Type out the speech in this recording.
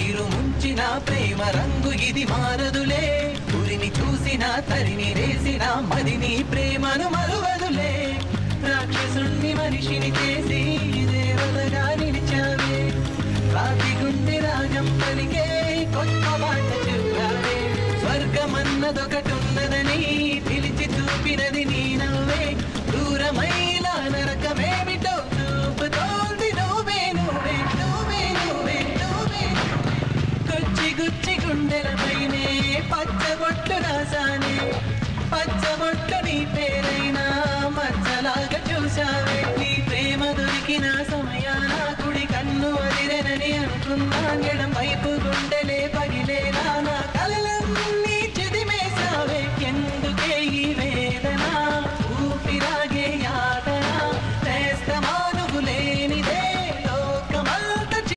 నీరు ముంచిన ప్రేమ రంగు ఇది మారదులే ఉరిని చూసిన తరిని వేసిన మదిని ప్రేమను మరువదులే రాక్షసుణ్ణి మనిషిని చేసి దేవతగా నిలిచావే రాతి గుండె రాగం పలికే కొత్త బాట చెప్పావే స్వర్గమన్నదొకటున్నదని పిలిచి చూపినది నీ నవ్వే దూరమైన నరకమేమిటో చూపుతోంది నువ్వే నువ్వే నువ్వే నువ్వే నువ్వే గుచ్చి గుచ్చి గుండెలపైనే పచ్చబొట్టు రాసానే పచ్చబొట్టు నీ పేరైనా మచ్చలాగా చూసావే నీ ప్రేమ దొరికిన సమయాన కుడి కన్ను అదిరెనని అనుకున్నా ఎడం వైపు గుండెలే